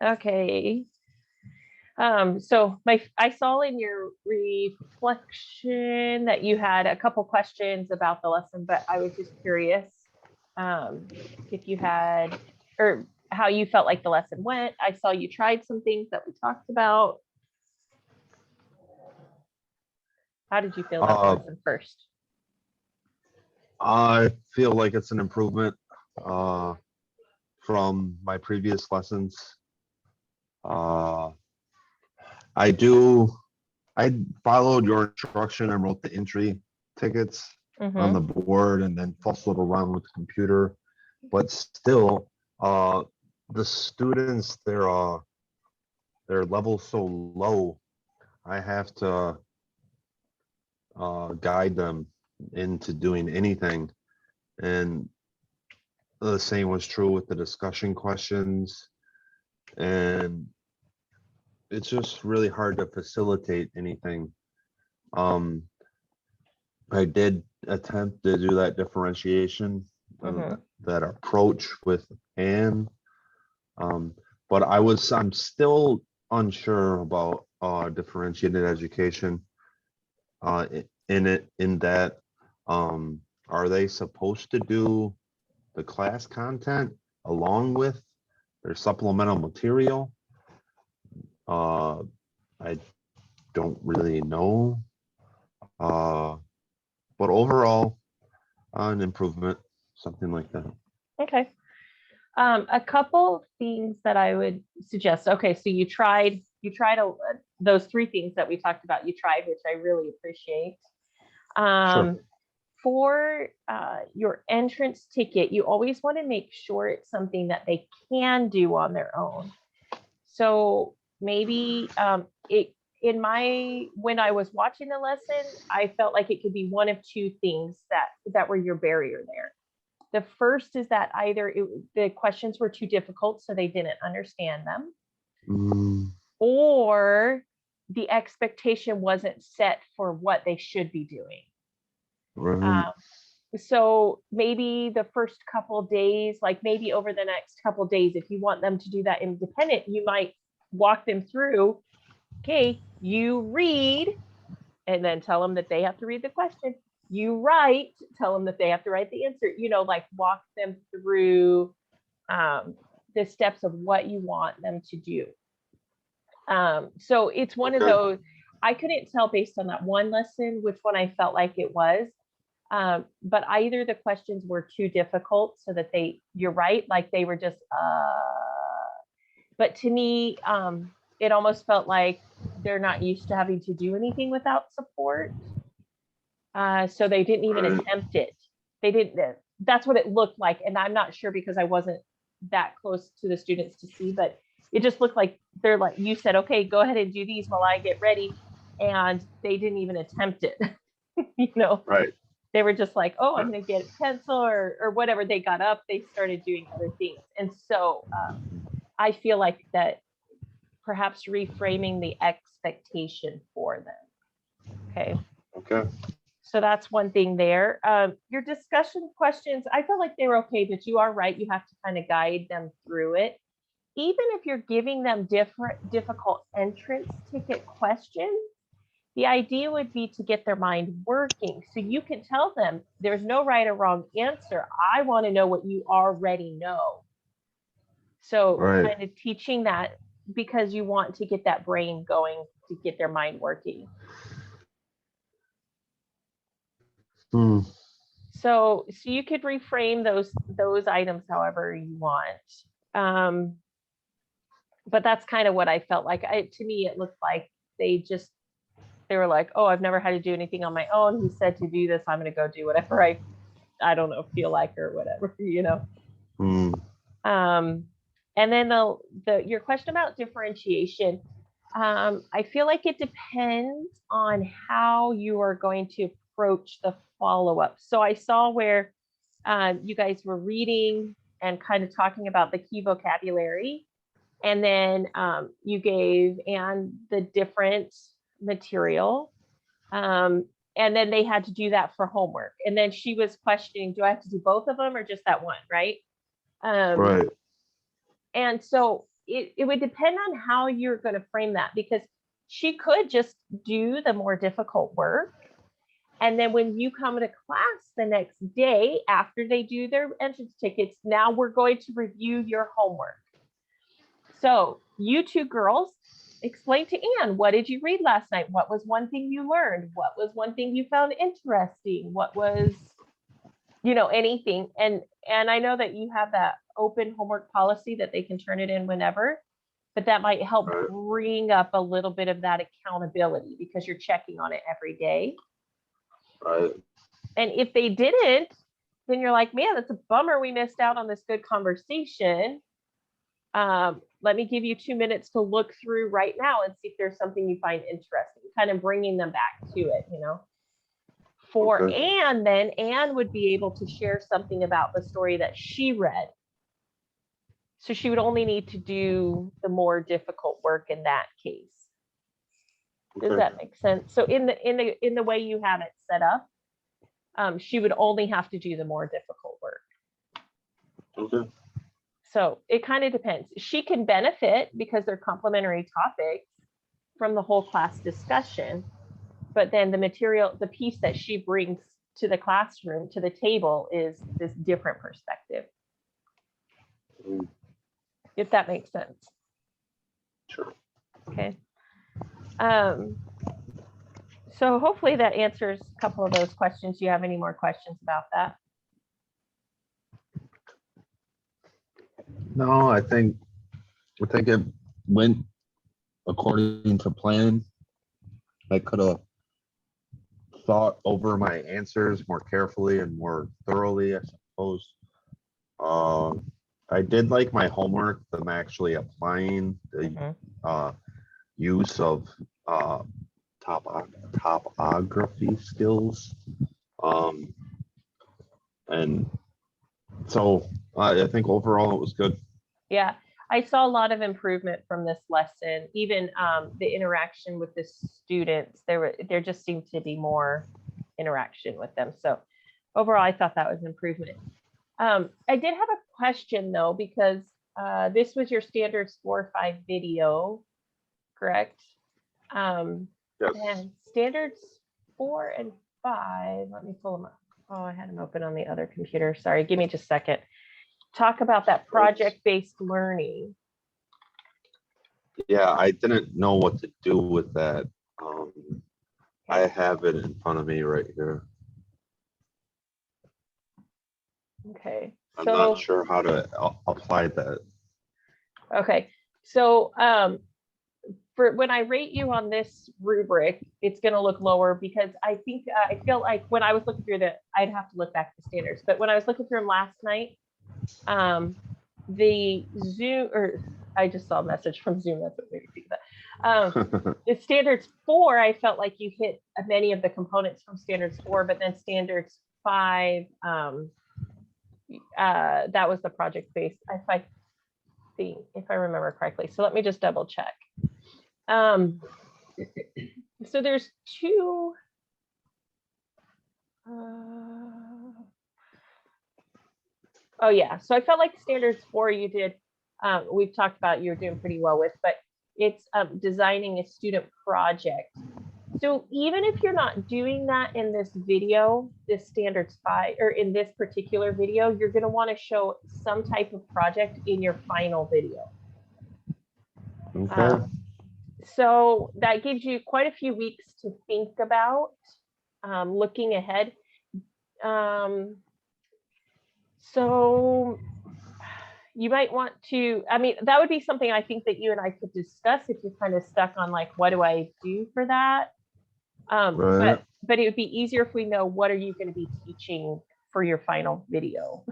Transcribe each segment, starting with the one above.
Okay. So I saw in your reflection that you had a couple questions about the lesson, but I was just curious if you had, or how you felt like the lesson went. I saw you tried some things that we talked about. How did you feel about the Uh, lesson first? I feel like it's an improvement uh, from my previous lessons. Uh, I do. I followed your instruction. I wrote the entry tickets on the Mm-hmm. board and then fussed around with the computer. But still, uh, the students, their level so low. I have to guide them into doing anything. And the same was true with the discussion questions. And it's just really hard to facilitate anything. Um, I did attempt to do that differentiation, Mm-hmm. that approach with Anne, um, but I'm still unsure about differentiated education. In that, are they supposed to do the class content along with their supplemental material? Uh, I don't really know. Uh, but overall, an improvement, something like that. Okay. A couple things that I would suggest. Okay, so you tried those three things that we talked about. You tried, which I really appreciate. Sure. Um, for your entrance ticket, you always want to make sure it's something that they can do on their own. So maybe it in my when I was watching the lesson, I felt like it could be one of two things that were your barrier there. The first is that either the questions were too difficult, so they didn't understand them, Mm, or the expectation wasn't set for what they should be doing. right. Um, so maybe the first couple days, like maybe over the next couple days, if you want them to do that independent, you might walk them through. Okay, you read, and then tell them that they have to read the question. You write, tell them that they have to write the answer. Like walk them through um, the steps of what you want them to do. So it's one of Okay. those. I couldn't tell based on that one lesson which one I felt like it was. But either the questions were too difficult so that you're right, like they were just, but to me, it almost felt like they're not used to having to do anything without support. So they didn't even Right. attempt it. They didn't, that's what it looked like. And I'm not sure because I wasn't that close to the students to see, but it just looked like they're like, you said, okay, go ahead and do these while I get ready. And they didn't even attempt it. you know, Right. they were just like, oh, I'm Right. going to get a pencil or whatever. They got up, they started doing other things. And so I feel like that perhaps reframing the expectation for them. Okay. Okay. So that's one thing there. Your discussion questions, I felt like they were okay, but you are right. You have to kind of guide them through it. Even if you're giving them difficult entrance ticket questions, the idea would be to get their mind working. So you can tell them there's no right or wrong answer. I want to know what you already know. So Right. kind of teaching that because you want to get that brain going to get their mind working. Hmm. So you could reframe those items however you want. Um, but that's kind of what I felt like. To me, it looked like they just they were like, "Oh, I've never had to do anything on my own. He said to do this. I'm going to go do whatever I don't know feel like or whatever." Hmm. Um, and then the your question about differentiation, I feel like it depends on how you are going to approach the follow up. So I saw where you guys were reading and kind of talking about the key vocabulary, and then you gave Anne the different material. Um, and then they had to do that for homework. And then she was questioning, do I have to do both of them or just that one? Right. Um, Right. and so it would depend on how you're going to frame that, because she could just do the more difficult work. And then when you come to class the next day after they do their entrance tickets, now we're going to review your homework. So you two girls, explain to Anne, what did you read last night? What was one thing you learned? What was one thing you found interesting? What was, anything? And I know that you have that open homework policy that they can turn it in whenever, but that might help bring up a little bit of that accountability because you're checking on it every day. Right. And if they didn't, then you're like, man, that's a bummer. We missed out on this good conversation. Let me give you 2 minutes to look through right now and see if there's something you find interesting, kind of bringing them back to it, For Anne, then Anne would be able to share something about the story that she read. So she would only need to do the more difficult work in that case. Does that make sense? So in the way you have it set up, she would only have to do the more difficult work. Okay. So it kind of depends. She can benefit because they're complementary topics from the whole class discussion, but then the material, the piece that she brings to the classroom, to the table, is this different perspective. If that makes sense. Sure. Okay. So hopefully that answers a couple of those questions. Do you have any more questions about that? No, I think it went according to plan. I could have thought over my answers more carefully and more thoroughly, I suppose. I did like my homework, them actually applying the use of topography skills. And so I think overall it was good. Yeah, I saw a lot of improvement from this lesson. Even the interaction with the students, there just seemed to be more interaction with them. So overall, I thought that was improvement. I did have a question though, because this was your standards 4-5 video, correct? Yes. And standards 4 and 5, let me pull them up. Oh, I had them open on the other computer. Sorry, give me just a second. Talk about that project-based learning. Yeah, I didn't know what to do with that. I have it in front of me right here. Okay. I'm not sure how to apply that. Okay. So for when I rate you on this rubric, it's going to look lower because I feel like when I was looking through I'd have to look back to standards, but when I was looking through them last night, the Zoom, or I just saw a message from Zoom. That's what made me think of that. The standards 4, I felt like you hit many of the components from standards 4, but then standards 5, that was the project based. If I remember correctly. So let me just double check. So there's 2. Oh yeah, so I felt like standards 4 you did, we've talked about you're doing pretty well with, but it's designing a student project. So even if you're not doing that in this video, this standards 5, or in this particular video, you're going to want to show some type of project in your final video. Okay. So that gives you quite a few weeks to think about looking ahead. So you might want to, that would be something I think that you and I could discuss if you're kind of stuck on like, what do I do for that? Right. But it would be easier if we know what are you going to be teaching for your final video.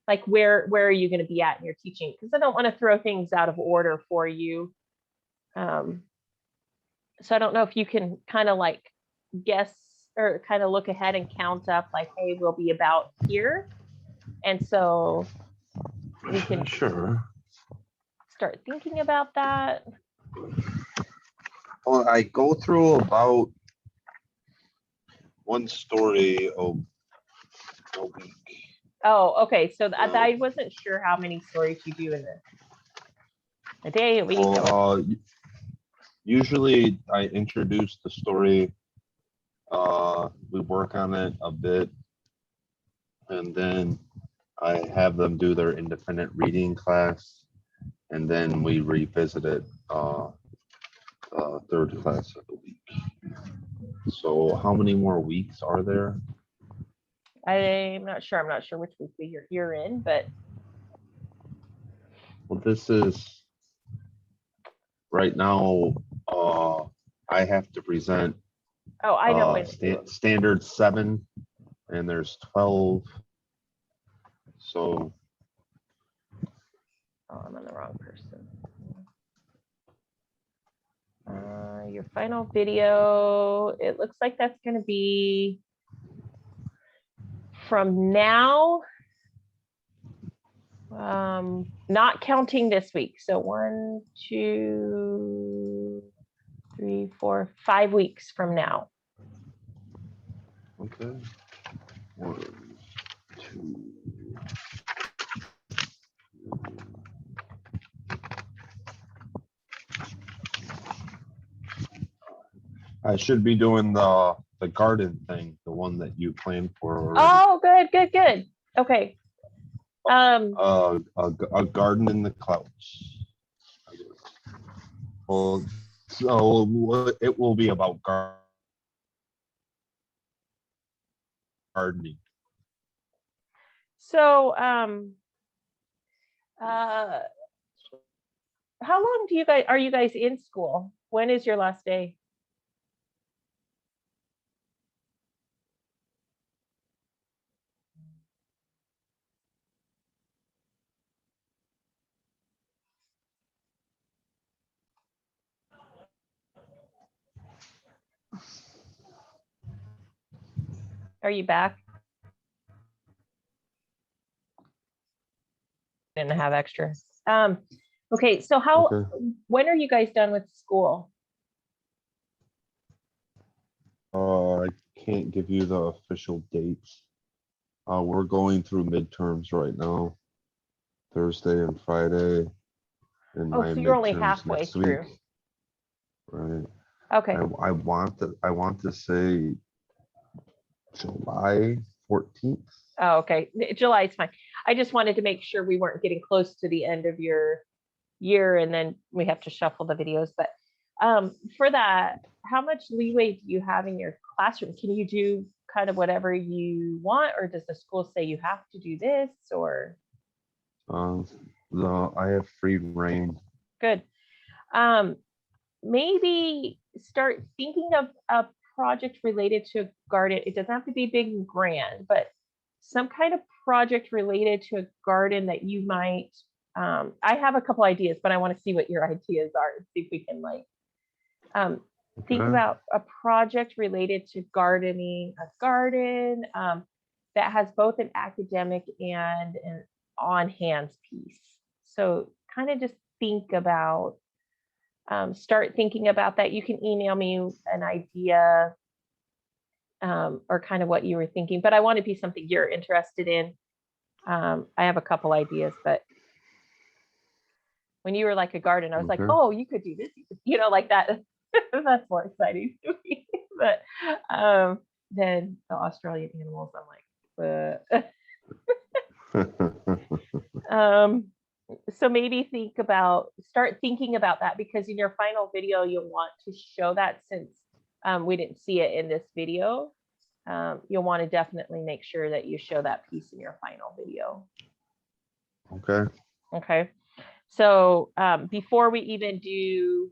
Like where are you going to be at in your teaching? Because I don't want to throw things out of order for you. So I don't know if you can kind of like guess or kind of look ahead and count up like, hey, we'll be about here. And so we can sure start thinking about that. Well, I go through about one story a week. Oh, okay. So I wasn't sure how many stories you do in this. A day, a week? Well, usually I introduce the story. We work on it a bit, and then I have them do their independent reading class, and then we revisit it third class of the week. So how many more weeks are there? I'm not sure. I'm not sure which week you're in, but Well, this is right now. I have to present oh, I know when. standard 7, and there's 12. So Oh, I'm on the wrong person. Your final video, it looks like that's going to be from now, not counting this week. So 1, 2, 3, 4, 5 weeks from now. okay. 1, 2. I should be doing the garden thing, the one that you planned for already. Oh, good. Okay. A garden in the clouds. Well, so it will be about gardening. So, how long are you guys in school? When is your last day? Are you back? Didn't have extra. Okay, so when are you guys done with school? I can't give you the official dates. We're going through midterms right now, Thursday and Friday, and Oh, my so you're only midterms halfway next through. week. Right. Okay. I want to say July 14th. Oh, okay. July is fine. I just wanted to make sure we weren't getting close to the end of your year and then we have to shuffle the videos. But for that, how much leeway do you have in your classroom? Can you do kind of whatever you want, or does the school say you have to do this, or? I have free reign. Good. Maybe start thinking of a project related to a garden. It doesn't have to be big and grand, but some kind of project related to a garden that you might. I have a couple ideas, but I want to see what your ideas are and see if we can think about a project related to gardening, a garden that has both an academic and an on-hands piece. So kind of just think about, start thinking about that. You can email me an idea or kind of what you were thinking, but I want to be something you're interested in. I have a couple ideas, but when you were like a garden, I was like, oh, you could do this, like that. That's more exciting to me. But then the Australian animals, I'm like, so maybe start thinking about that, because in your final video, you'll want to show that, since we didn't see it in this video. You'll want to definitely make sure that you show that piece in your final video. Okay. So before we even do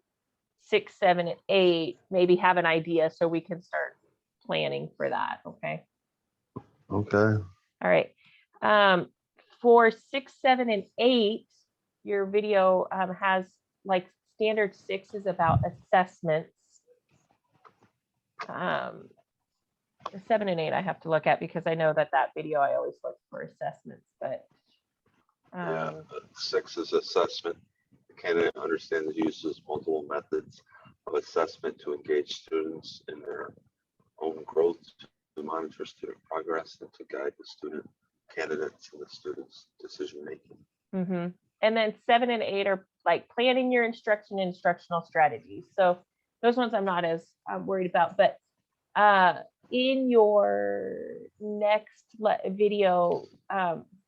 6, 7, and 8, maybe have an idea so we can start planning for that. Okay. Okay. All right. For 6, 7, and 8, your video has standard 6 is about assessments. 7 and 8 I have to look at, because I know that video I always look for assessments, but yeah, 6 is assessment. The candidate understands and uses multiple methods of assessment to engage students in their own growth, to monitor student progress, and to guide the student candidates and the students' decision making. Mm-hmm. And then 7 and 8 are like planning your instruction and instructional strategies. So those ones I'm not as worried about, but in your next video,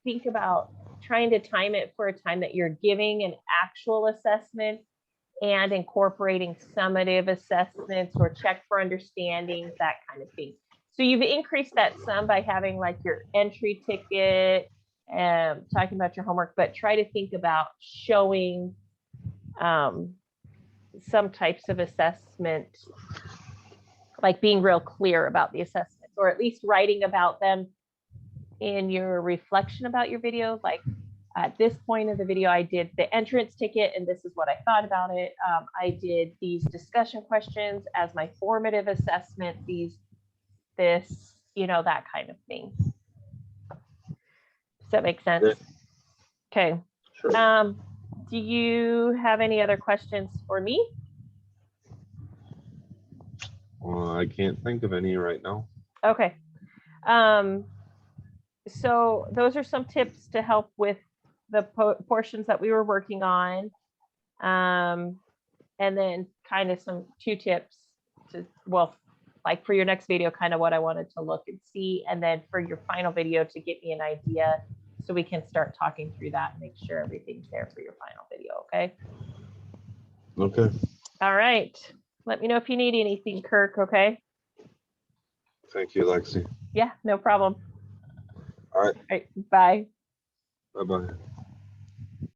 think about trying to time it for a time that you're giving an actual assessment and incorporating summative assessments or check for understandings, that kind of thing. So you've increased that some by having like your entry ticket and talking about your homework, but try to think about showing some types of assessment, like being real clear about the assessments, or at least writing about them in your reflection about your video. Like at this point of the video, I did the entrance ticket and this is what I thought about it. I did these discussion questions as my formative assessment, this, you know, that kind of thing. Does that make sense? Yeah. Okay. Sure. Do you have any other questions for me? I can't think of any right now. Okay. So those are some tips to help with the portions that we were working on. And then kind of some 2 tips to, well, like for your next video, kind of what I wanted to look and see. And then for your final video to get me an idea so we can start talking through that and make sure everything's there for your final video. Okay. Okay. All right. Let me know if you need anything, Kirk. Okay. Thank you, Lexi. Yeah, no problem. All right. All right. Bye. Bye-bye.